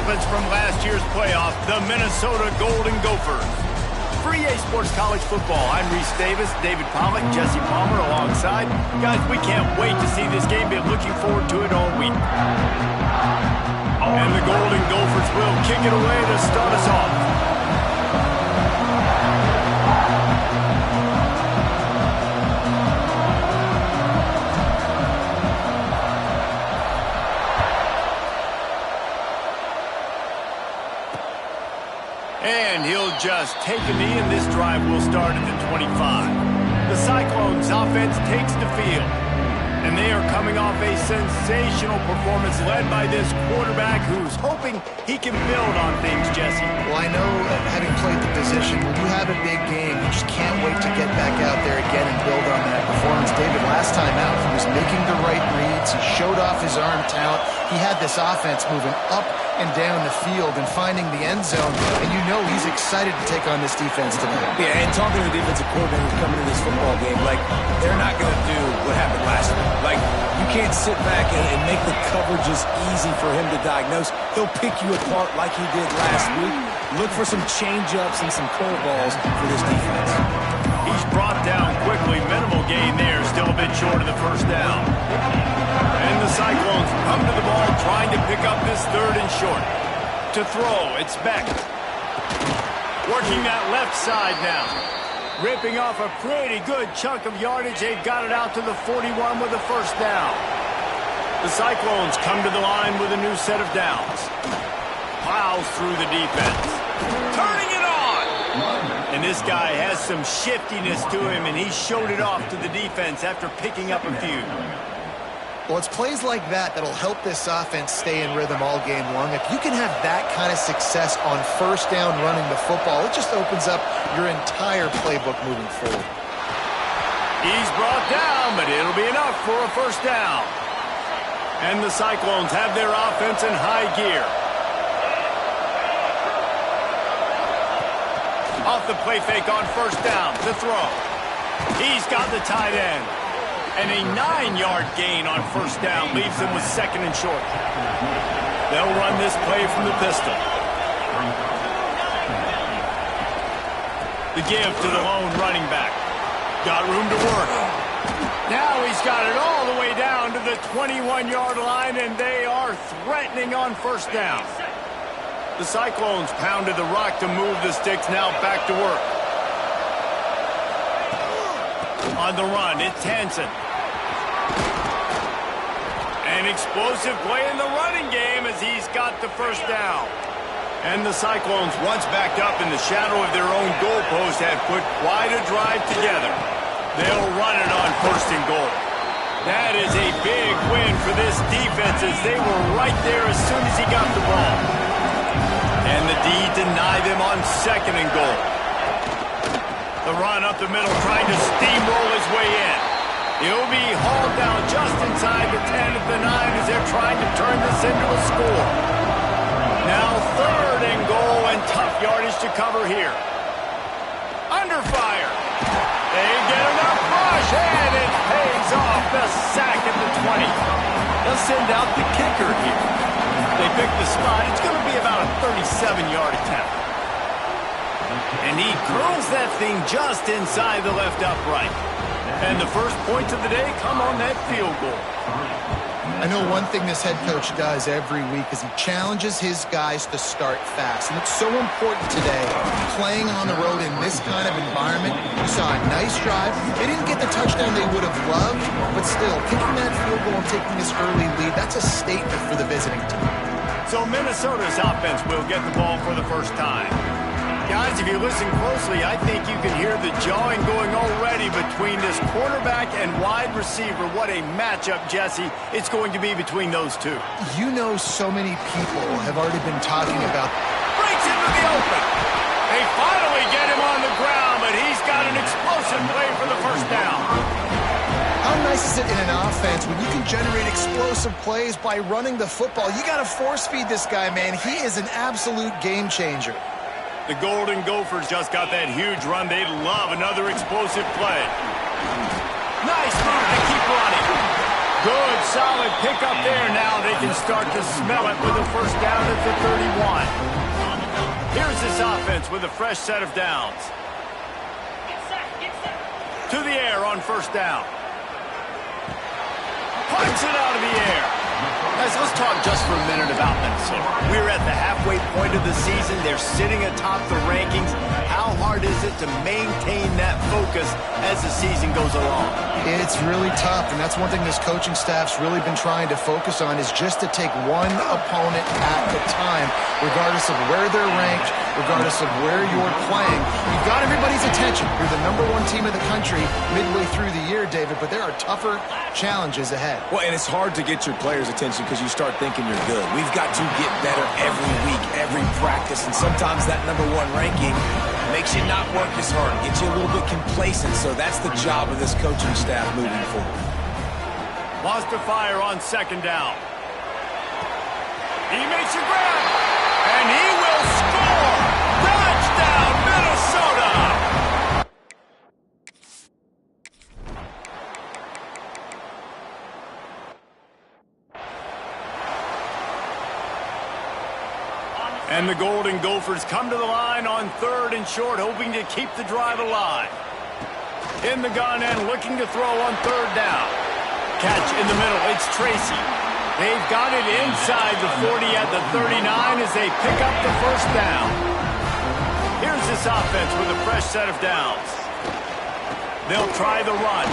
participants from last year's playoff, the Minnesota Golden Gophers. For EA Sports College Football, I'm Reese Davis, David Pollack, Jesse Palmer alongside. Guys, we can't wait to see this game. Been looking forward to it all week. And the Golden Gophers will kick it away to start us off. And he'll just take a knee, and this drive will start at the 25. The Cyclones offense takes the field, and they are coming off a sensational performance led by this quarterback who's hoping he can build on things, Jesse. Well, I know that having played the position, when you have a big game, you just can't wait to get back out there again and build on that performance. David, last time out, he was making the right reads. He showed off his arm talent. He had this offense moving up and down the field and finding the end zone, and you know he's excited to take on this defense tonight. Yeah, and talking to the defensive coordinator coming into this football game, like, they're not going to do what happened last week. Like, you can't sit back and make the coverages easy for him to diagnose. He'll pick you apart like he did last week. Look for some change-ups and some curveballs for this defense. He's brought down quickly. Minimal gain there, still a bit short of the first down. And the Cyclones come to the ball, trying to pick up this third and short. To throw, it's Beck. Working that left side now. Ripping off a pretty good chunk of yardage. They've got it out to the 41 with the first down. The Cyclones come to the line with a new set of downs. Plows through the defense. Turning it on! And this guy has some shiftiness to him, and he showed it off to the defense after picking up a few. Well, it's plays like that that'll help this offense stay in rhythm all game long. If you can have that kind of success on first down running the football, it just opens up your entire playbook moving forward. He's brought down, but it'll be enough for a first down. And the Cyclones have their offense in high gear. Off the play fake on first down to throw. He's got the tight end. And a 9-yard gain on first down leaves them with second and short. They'll run this play from the pistol. The give to the lone running back. Got room to work. Now he's got it all the way down to the 21-yard line, and they are threatening on first down. The Cyclones pounded the rock to move the sticks, now back to work. On the run, it's Hansen. An explosive play in the running game as he's got the first down. And the Cyclones, once backed up in the shadow of their own goalpost, have put quite a drive together. They'll run it on first and goal. That is a big win for this defense as they were right there as soon as he got the ball. And the D deny them on second and goal. The run up the middle, trying to steamroll his way in. He'll be hauled down just inside the 10 at the 9 as they're trying to turn this into a score. Now third and goal, and tough yardage to cover here. Under fire. They get enough push, and it pays off. The sack at the 20. They'll send out the kicker here. They pick the spot. It's going to be about a 37-yard attempt. And he curls that thing just inside the left upright. And the first points of the day come on that field goal. I know one thing this head coach does every week is he challenges his guys to start fast. And it's so important today, playing on the road in this kind of environment. You saw a nice drive. They didn't get the touchdown they would have loved, but still, kicking that field goal and taking this early lead, that's a statement for the visiting team. So Minnesota's offense will get the ball for the first time. Guys, if you listen closely, I think you can hear the jawing going already between this quarterback and wide receiver. What a matchup, Jesse, it's going to be between those two. You know, so many people have already been talking about... Breaks into the open. They finally get him on the ground, but he's got an explosive play for the first down. How nice is it in an offense when you can generate explosive plays by running the football? You got to force feed this guy, man. He is an absolute game changer. The Golden Gophers just got that huge run. They'd love another explosive play. Nice move to keep running. Good, solid pickup there. Now they can start to smell it with a first down at the 31. this offense with a fresh set of downs. To the air on first down. Punts it out of the air. Guys, let's talk just for a minute about Minnesota. We're at the halfway point of the season. They're sitting atop the rankings. How hard is it to maintain that focus as the season goes along? It's really tough, and that's one thing this coaching staff's really been trying to focus on is just to take one opponent at a time, regardless of where they're ranked, regardless of where you're playing. You've got everybody's attention. You're the #1 team in the country midway through the year, David, but there are tougher challenges ahead. Well, and it's hard to get your players' attention because you start thinking you're good. We've got to get better every week, every practice, and sometimes that #1 ranking makes you not work as hard, gets you a little bit complacent, so that's the job of this coaching staff moving forward. Wants to fire on second down. He makes a grab, and he will score! Touchdown, Minnesota! And the Golden Gophers come to the line on 3rd and short, hoping to keep the drive alive. In the gun and looking to throw on 3rd down. Catch in the middle, it's Tracy. They've got it inside the 40 at the 39 as they pick up the first down. Here's this offense with a fresh set of downs. They'll try the run.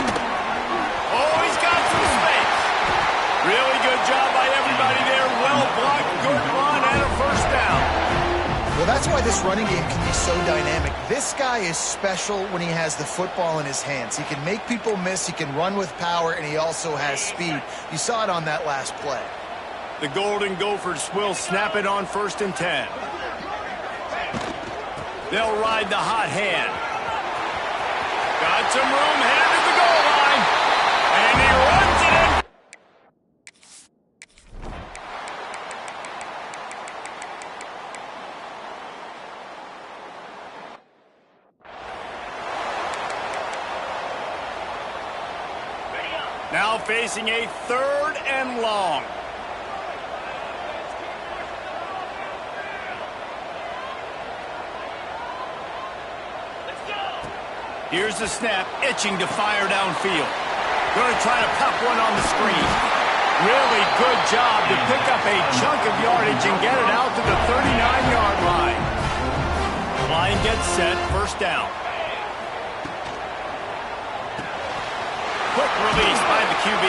Oh, he's got some space. Really good job by everybody there. Well blocked, good run, and a first down. Well, that's why this running game can be so dynamic. This guy is special when he has the football in his hands. He can make people miss, he can run with power, and he also has speed. You saw it on that last play. The Golden Gophers will snap it on 1st and 10. They'll ride the hot hand. Got some room, headed to the goal line. And he runs it in. Now facing a 3rd and long. Here's the snap, itching to fire downfield. Going to try to pop one on the screen. Really good job to pick up a chunk of yardage and get it out to the 39-yard line. Line gets set, first down. Quick release by the QB.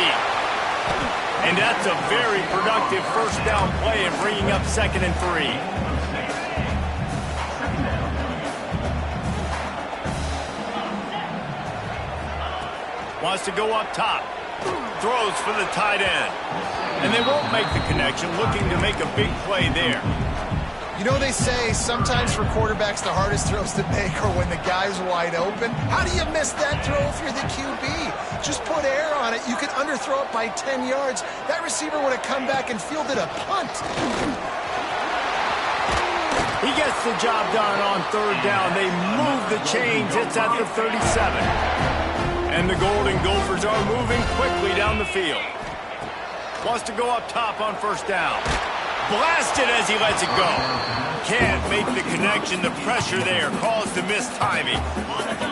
And that's a very productive first down play and bringing up 2nd and 3. Wants to go up top. Throws for the tight end. And they won't make the connection, looking to make a big play there. You know, they say sometimes for quarterbacks the hardest throws to make are when the guy's wide open. How do you miss that throw if you're the QB? Just put air on it. You could underthrow it by 10 yards. That receiver would have come back and fielded a punt. He gets the job done on 3rd down. They move the chains. It's at the 37. And the Golden Gophers are moving quickly down the field. Wants to go up top on 1st down. Blasted as he lets it go. Can't make the connection. The pressure there caused the missed timing.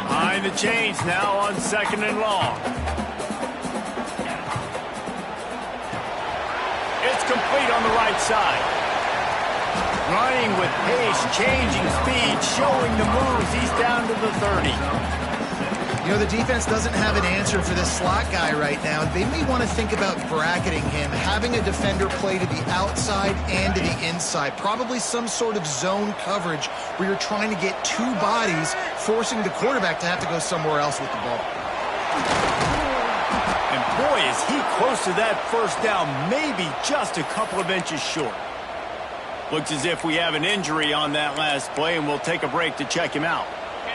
Behind the chains now on 2nd and long. It's complete on the right side. Running with pace, changing speed, showing the moves. He's down to the 30. You know, the defense doesn't have an answer for this slot guy right now. They may want to think about bracketing him, having a defender play to the outside and to the inside. Probably some sort of zone coverage where you're trying to get 2 bodies, forcing the quarterback to have to go somewhere else with the ball. And boy, is he close to that first down, maybe just a couple of inches short. Looks as if we have an injury on that last play, and we'll take a break to check him out.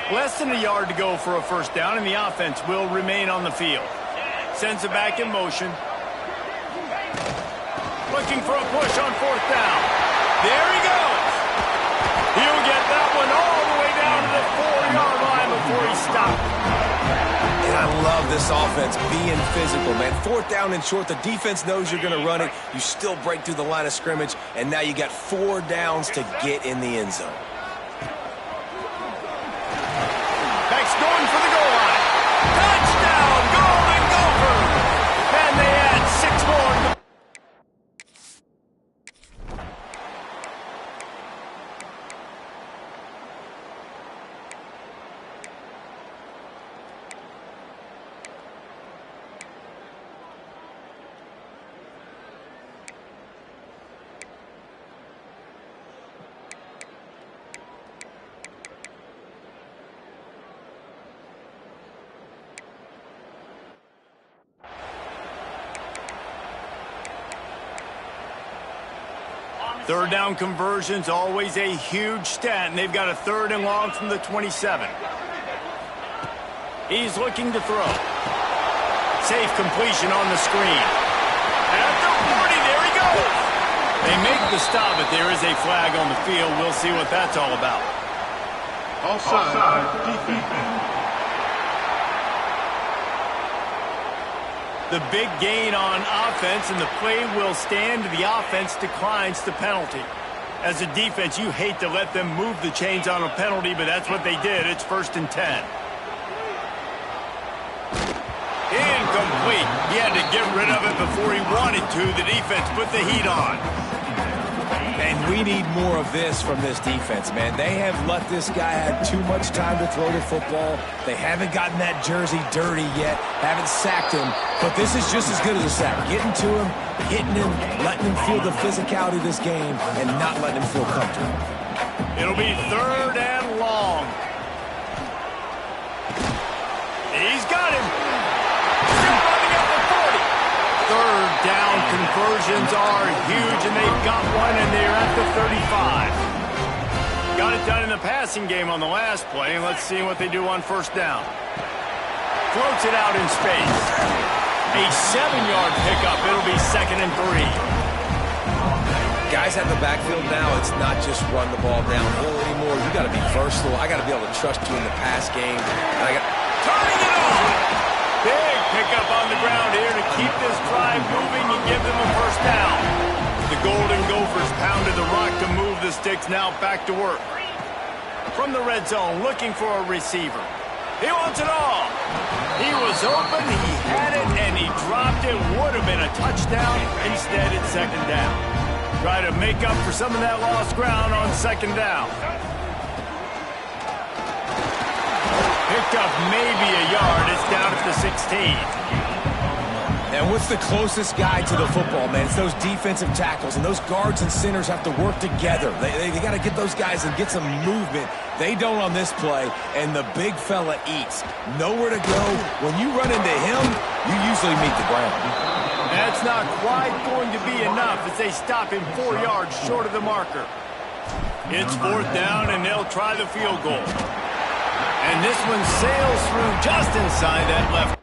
Less than a yard to go for a first down, and the offense will remain on the field. Sends it back in motion. Looking for a push on 4th down. There he goes. He'll get that one all the way down to the 4-yard line before he stopped. And I love this offense being physical, man. 4th down and short, the defense knows you're going to run it. You still break through the line of scrimmage, and now you got 4 downs to get in the end zone. going for the goal line. Touchdown, Golden Gophers! And they add 6 more to the... Third down conversion's always a huge stat, and they've got a 3rd and long from the 27. He's looking to throw. Safe completion on the screen. At the 40, there he goes. They make the stop, but there is a flag on the field. We'll see what that's all about. Offside, defense. The big gain on offense, and the play will stand. The offense declines the penalty. As a defense, you hate to let them move the chains on a penalty, but that's what they did. It's 1st and 10. Incomplete. He had to get rid of it before he wanted to. The defense put the heat on. And we need more of this from this defense, man. They have let this guy have too much time to throw the football. They haven't gotten that jersey dirty yet, haven't sacked him. But this is just as good as a sack. Getting to him, hitting him, letting him feel the physicality of this game, and not letting him feel comfortable. It'll be 3rd and long. He's got him. Still running up the 40. 3rd down conversions are huge, and they've got one, and they're at the 35. Got it done in the passing game on the last play, and let's see what they do on 1st down. Floats it out in space. A 7-yard pickup. It'll be 2nd and 3. Guys have the backfield now. It's not just run the ball downhill anymore. You got to be versatile. I got to be able to trust you in the pass game. Turning it on. Big pickup on the ground here to keep this drive moving and give them a 1st down. The Golden Gophers pounded the rock to move the sticks. Now back to work. From the red zone, looking for a receiver. He wants it all. He was open, he had it, and he dropped it. Would have been a touchdown. Instead, it's 2nd down. Try to make up for some of that lost ground on 2nd down. Picked up maybe a yard. It's down at the 16. And what's the closest guy to the football, man? It's those defensive tackles, and those guards and centers have to work together. They got to get those guys and get some movement. They don't on this play, and the big fella eats. Nowhere to go. When you run into him, you usually meet the ground. That's not quite going to be enough as they stop him 4 yards short of the marker. It's 4th down, and they'll try the field goal. And this one sails through just inside that left.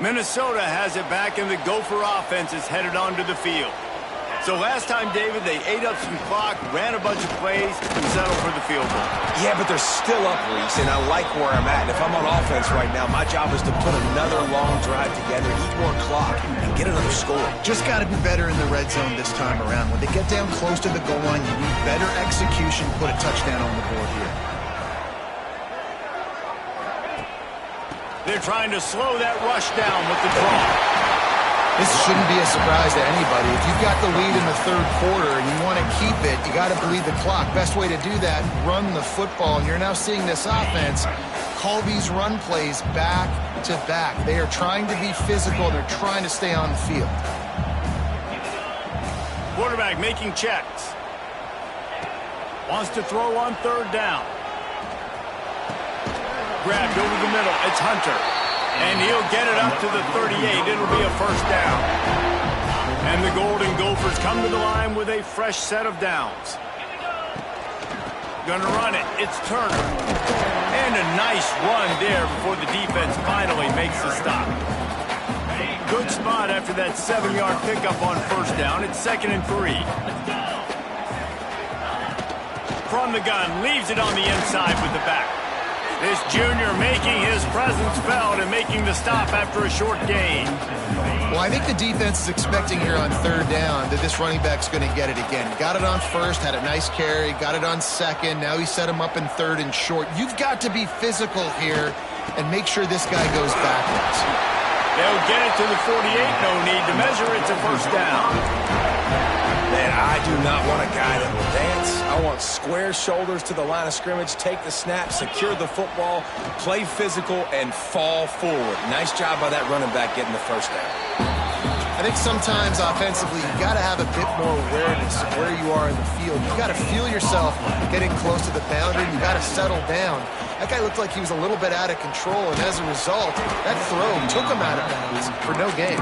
Minnesota has it back, and the Gopher offense is headed onto the field. So last time, David, they ate up some clock, ran a bunch of plays, and settled for the field goal. Yeah, but they're still up, Reese, and I like where I'm at. And if I'm on offense right now, my job is to put another long drive together, eat more clock, and get another score. Just got to be better in the red zone this time around. When they get down close to the goal line, you need better execution, put a touchdown on the board here. They're trying to slow that rush down with the draw. This shouldn't be a surprise to anybody. If you've got the lead in the 3rd quarter and you want to keep it, you got to bleed the clock. Best way to do that, run the football. And you're now seeing this offense call these run plays back to back. They are trying to be physical. They're trying to stay on the field. Quarterback making checks. Wants to throw on 3rd down. Grabbed over the middle. It's Hunter. And he'll get it up to the 38. It'll be a 1st down. And the Golden Gophers come to the line with a fresh set of downs. Gonna run it. It's Turner. And a nice run there before the defense finally makes the stop. Good spot after that 7-yard pickup on 1st down. It's 2nd and 3. From the gun, leaves it on the inside with the back. This junior making his presence felt and making the stop after a short gain. Well, I think the defense is expecting here on third down that this running back's going to get it again. Got it on first, had a nice carry, got it on second. Now he set him up in third and short. You've got to be physical here and make sure this guy goes backwards. They'll get it to the 48. No need to measure. It's a first down. Man, I do not want a guy that will dance. I want square shoulders to the line of scrimmage, take the snap, secure the football, play physical, and fall forward. Nice job by that running back getting the first down. I think sometimes offensively you got to have a bit more awareness of where you are in the field. You got to feel yourself getting close to the boundary. You got to settle down. That guy looked like he was a little bit out of control, and as a result, that throw took him out of bounds for no gain.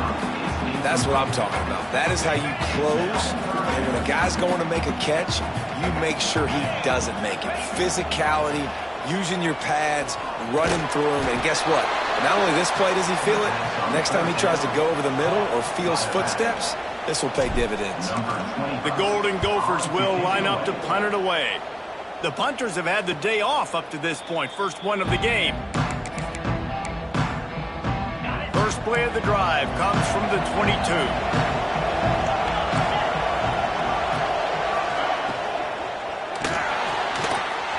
That's what I'm talking about. That is how you close. And when a guy's going to make a catch, you make sure he doesn't make it. Physicality, using your pads, running through him. And guess what? Not only this play does he feel it, next time he tries to go over the middle or feels footsteps, this will pay dividends. The Golden Gophers will line up to punt it away. The punters have had the day off up to this point. First one of the game. First play of the drive comes from the 22.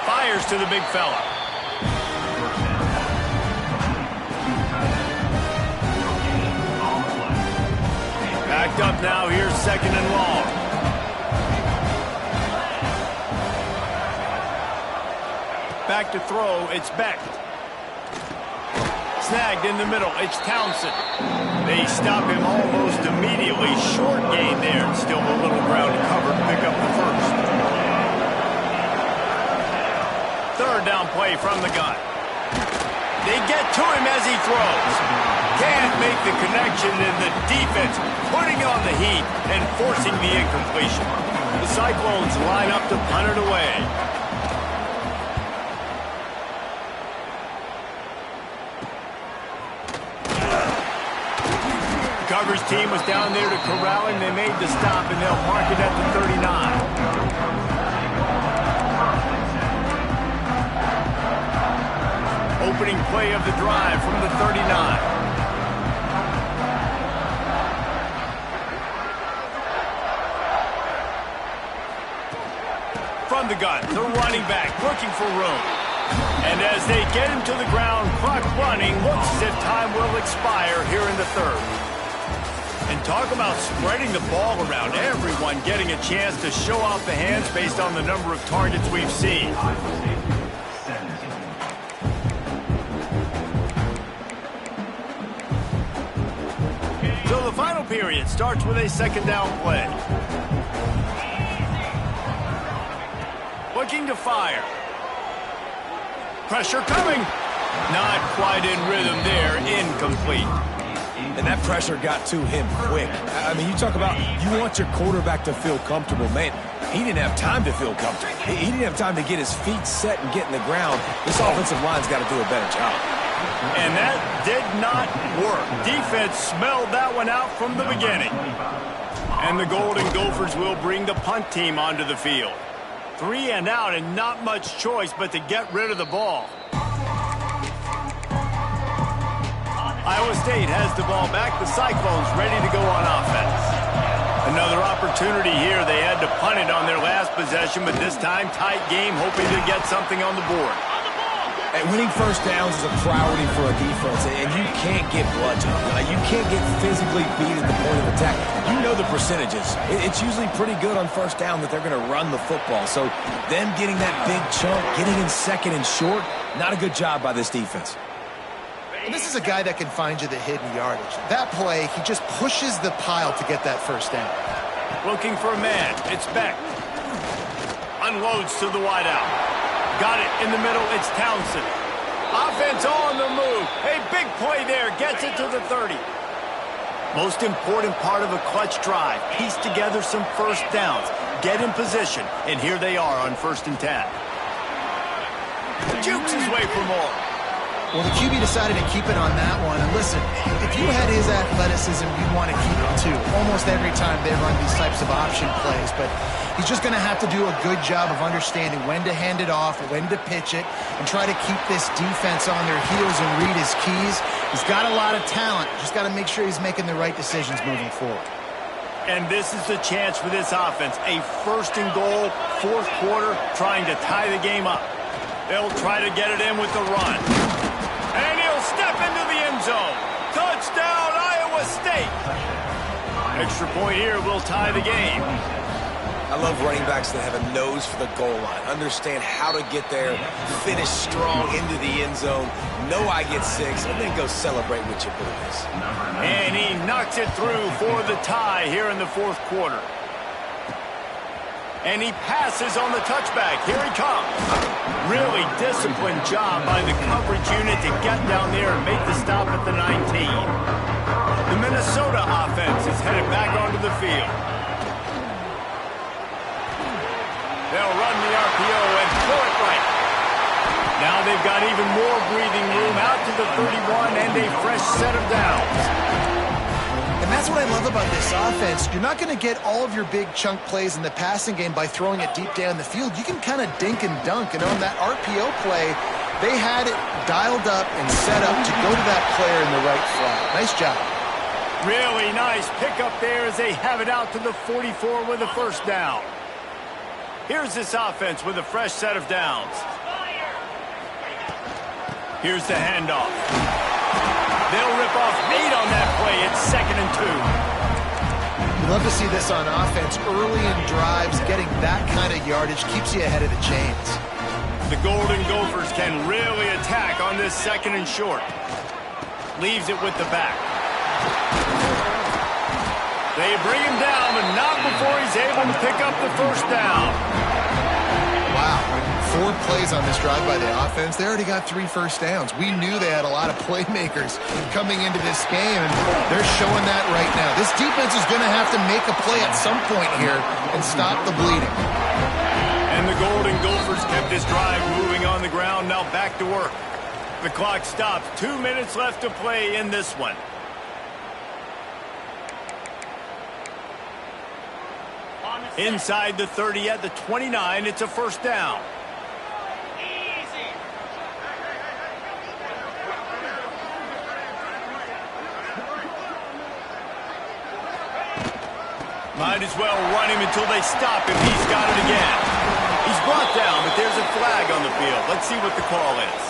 Fires to the big fella. Backed up now. Here's second and long. Back to throw. It's Beck. Snagged in the middle. It's Townsend. They stop him almost immediately. Short gain there. And still a little ground covered. Pick up the first. Third down play from the gun. They get to him as he throws. Can't make the connection, and the defense putting on the heat and forcing the incompletion. The Cyclones line up to punt it away. Coverage team was down there to corral him. They made the stop, and they'll mark it at the 39. Opening play of the drive from the 39. From the gun, the running back looking for room. And as they get him to the ground, clock running, looks as if time will expire here in the third. And talk about spreading the ball around. Everyone getting a chance to show off the hands based on the number of targets we've seen. So the final period starts with a second down play. Looking to fire. Pressure coming. Not quite in rhythm there. Incomplete. And that pressure got to him quick. I mean, you talk about you want your quarterback to feel comfortable. Man, he didn't have time to feel comfortable. He didn't have time to get his feet set and get in the ground. This offensive line's got to do a better job. And that did not work. Defense smelled that one out from the beginning. And the Golden Gophers will bring the punt team onto the field. 3 and out and not much choice but to get rid of the ball. Iowa State has the ball back. The Cyclones ready to go on offense. Another opportunity here. They had to punt it on their last possession, but this time tight game, hoping to get something on the board. And winning first downs is a priority for a defense, and you can't get bludgeoned. You can't get physically beat at the point of attack. You know the percentages. It's usually pretty good on first down that they're going to run the football. So them getting that big chunk, getting in second and short, not a good job by this defense. And this is a guy that can find you the hidden yardage. That play, he just pushes the pile to get that first down. Looking for a man. It's Beck. Unloads to the wideout. Got it in the middle. It's Townsend. Offense on the move. A big play there. Gets it to the 30. Most important part of a clutch drive. Piece together some first downs. Get in position. And here they are on 1st and 10. Jukes his way for more. Well, the QB decided to keep it on that one. And listen, if you had his athleticism, you'd want to keep it too. Almost every time they run these types of option plays. But he's just going to have to do a good job of understanding when to hand it off, when to pitch it, and try to keep this defense on their heels and read his keys. He's got a lot of talent. Just got to make sure he's making the right decisions moving forward. And this is the chance for this offense. A first and goal, fourth quarter, trying to tie the game up. They'll try to get it in with the run. And he'll step into the end zone. Touchdown, Iowa State. Extra point here will tie the game. I love running backs that have a nose for the goal line. Understand how to get there, finish strong into the end zone, know I get 6, and then go celebrate with your boys. And he knocks it through for the tie here in the fourth quarter. And he passes on the touchback. Here he comes. Really disciplined job by the coverage unit to get down there and make the stop at the 19. The Minnesota offense is headed back onto the field. They'll run the RPO and throw it right. Now they've got even more breathing room out to the 31 and a fresh set of downs. And that's what I love about this offense. You're not going to get all of your big chunk plays in the passing game by throwing it deep down the field. You can kind of dink and dunk. And on that RPO play, they had it dialed up and set up to go to that player in the right flat. Nice job. Really nice pickup there as they have it out to the 44 with a first down. Here's this offense with a fresh set of downs. Here's the handoff. They'll rip off 8 on that play. It's 2nd and 2. You love to see this on offense. Early in drives, getting that kind of yardage keeps you ahead of the chains. The Golden Gophers can really attack on this 2nd and short. Leaves it with the back. They bring him down, but not before he's able to pick up the first down. Wow, 4 plays on this drive by the offense. They already got 3 first downs. We knew they had a lot of playmakers coming into this game, and they're showing that right now. This defense is going to have to make a play at some point here and stop the bleeding. And the Golden Gophers kept this drive moving on the ground. Now back to work. The clock stops. 2 minutes left to play in this one. Inside the 30 at the 29, it's a first down. Might as well run him until they stop him. He's got it again. He's brought down, but there's a flag on the field. Let's see what the call is.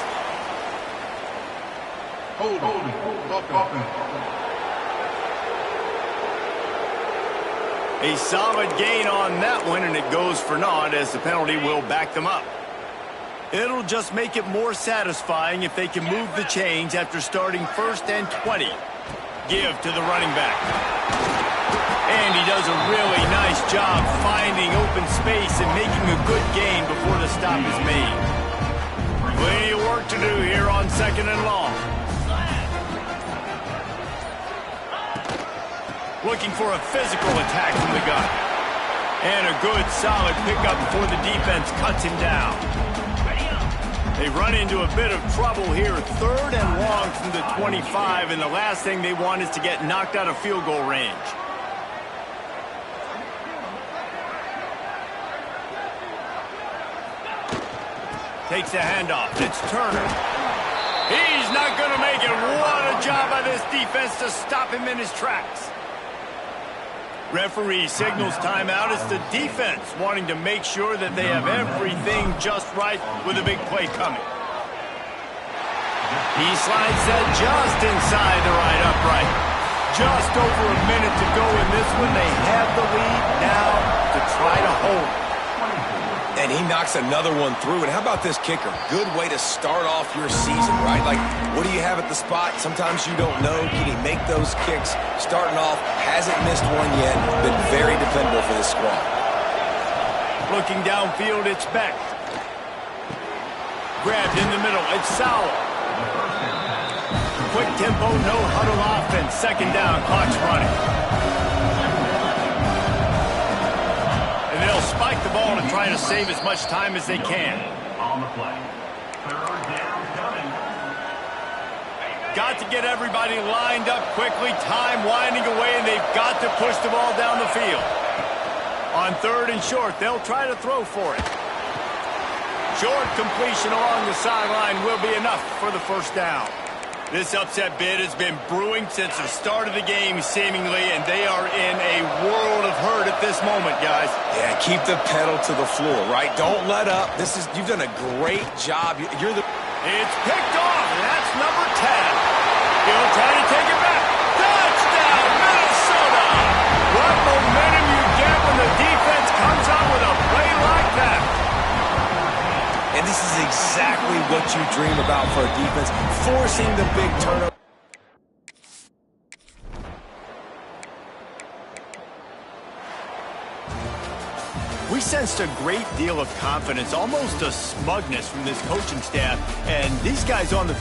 A solid gain on that one, and it goes for naught as the penalty will back them up. It'll just make it more satisfying if they can move the chains after starting 1st and 20. Give to the running back. And he does a really nice job finding open space and making a good gain before the stop is made. Plenty of work to do here on 2nd and long. Looking for a physical attack from the gun. And a good, solid pickup before the defense cuts him down. They run into a bit of trouble here. 3rd and long from the 25, and the last thing they want is to get knocked out of field goal range. Takes the handoff. It's Turner. He's not going to make it. What a job by this defense to stop him in his tracks. Referee signals timeout. It's the defense wanting to make sure that they have everything just right with a big play coming. He slides that just inside the right upright. Just over a minute to go in this one. They have the lead now to try to hold it. And he knocks another one through. And how about this kicker? Good way to start off your season, right? Like, what do you have at the spot? Sometimes you don't know. Can he make those kicks? Starting off, hasn't missed one yet. Been very dependable for this squad. Looking downfield, it's Beck. Grabbed in the middle, it's Sowell. Quick tempo, no huddle offense. 2nd down, clock's running. They'll spike the ball to try to save as much time as they can. On the play. 3rd down coming. got to get everybody lined up quickly, time winding away, and they've got to push the ball down the field. On 3rd and short, they'll try to throw for it. Short completion along the sideline will be enough for the first down. This upset bid has been brewing since the start of the game, seemingly, and they are in a world of hurt at this moment, guys. Yeah, keep the pedal to the floor, right? Don't let up. You've done a great job. It's picked off, and that's number 10. He'll try to take it back. Touchdown, Minnesota! What momentum you get when the defense comes out with a play like that. And this is exactly what you dream about for a defense, forcing the big turnover. We sensed a great deal of confidence, almost a smugness from this coaching staff, and these guys on the